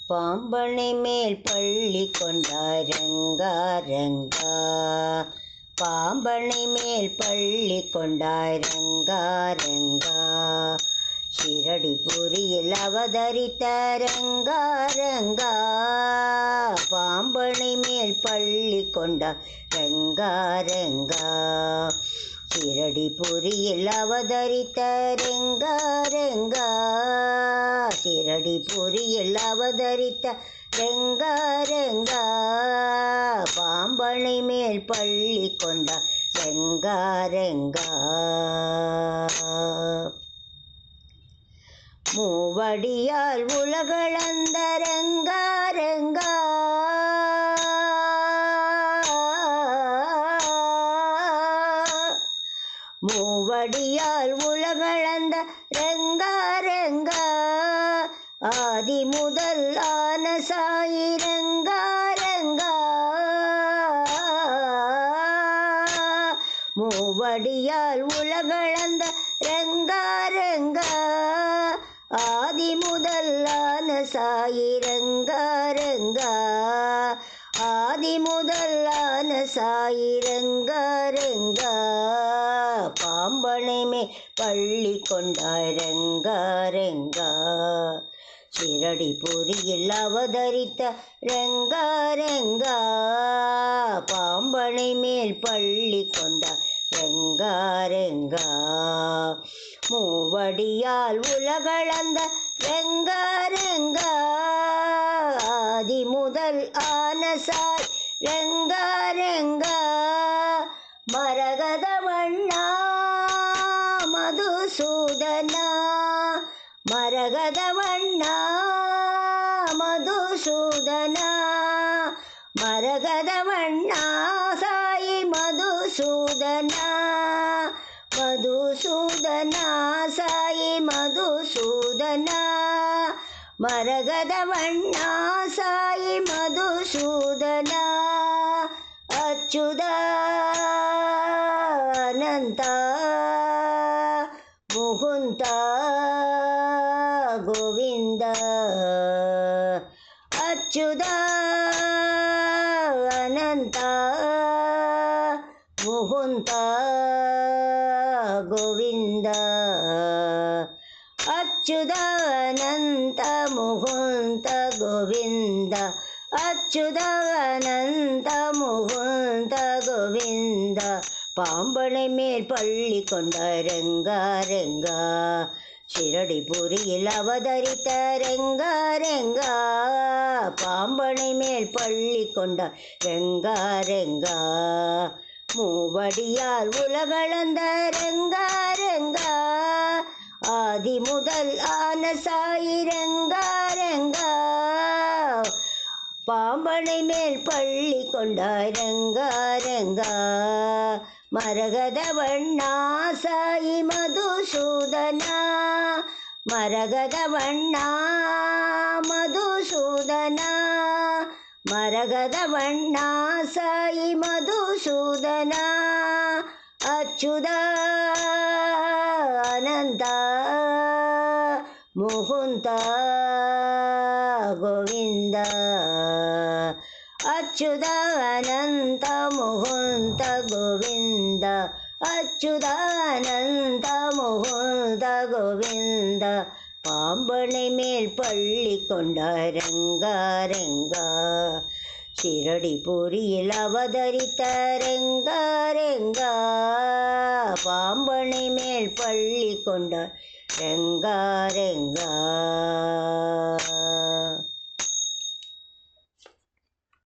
பாம்பனை மேல் பள்ளி கொண்டாய் ரங்கா ரங்கா. பாம்பனை மேல் பள்ளி கொண்டாய் ரங்கா ரங்கா. ஷிரடிபுரியில் அவதரித்த ரங்கா ரங்கா. பாம்பனை மேல் பள்ளி கொண்டாய் ரங்கா ரங்கா. ஷிரடிபுரியில் அவதரித்த ரங்கா ரங்கா. ஷிரடிபுரியில் அவதரித்த ரங்கா ரங்கா. பாம்பனை மேல் பள்ளி கொண்டாய் ரங்கா ரங்கா. மூவடியால் உலகளந்த ரங்கா ரங்கா. மூவடியால் உலகளந்த ரங்கா ரங்கா. ஆதி முதல் ஆன சாயி ரங்கா ரங்கா. மூவடியால் உலகளந்த ரங்கா ரங்கா. ஆதி முதல் ஆன சாயி ரங்கா ரங்கா. ஆதி முதல் ஆன சாயி ரங்கா ரங்கா. பாம்பனை மேல் பள்ளி கொண்டாய் ரங்கா ரங்கா. ஷிரடிபுரியில் அவதரித்த ரங்கா ரங்கா. பாம்பனை மேல் பள்ளி கொண்டாய் ரங்கா ரங்கா. மூவடியால் உலகளந்த ரங்கா ரங்கா. ஆதி முதல் ஆன சாய் ரங்கா ரங்கா. மரகத வண்ணா மதுசூதனா. மரகத வண்ணா மதுசூதனா. மரகத வண்ணா சாயி மதுசூதனா. மதுசூதனா சாயி மதுசூதனா. மரகத வண்ணா சாயி மதுசூதனா. அச்சுதா அனந்தா முகுந்தா கோவிந்தா. அச்சுதா அனந்தா முகுந்தா கோவிந்தா. அச்சுதானந்த முகுந்த கோவிந்த. அச்சுதானந்த முகுந்த கோவிந்த. பாம்பனை மேல் பள்ளி கொண்டாய் ரங்கா ரங்கா. ஷிரடிபுரியில் அவதரித்த ரங்கா ரங்கா. பாம்பனை மேல் பள்ளி கொண்டாய் ரங்கா ரங்கா. மூவடியால் உலகளந்த ரங்கா ரங்கா. ஆதி முதல் ஆன சாயி ரங்கா ரங்கா. பாம்பனை மேல் பள்ளி கொண்டாய் ரங்கா ரங்கா. மரகத வண்ணா சாயி மதுசூதனா. மரகத வண்ணா மதுசூதனா. மரகத வண்ணா சாயி மதுசூதனா. அச்சுதா அனந்தா முகுந்தா கோவிந்தா. அச்சுதா அனந்த முகுந்த கோவிந்த. அச்சுதா அனந்த முகுந்த கோவிந்த. பாம்பனை மேல் பள்ளி கொண்டாய் ரங்கா ரங்கா. ஷிரடிபுரியில் அவதரித்த ரங்கா ரங்கா. பாம்பனை மேல் பள்ளி கொண்டாய் ரங்கா ரங்கா.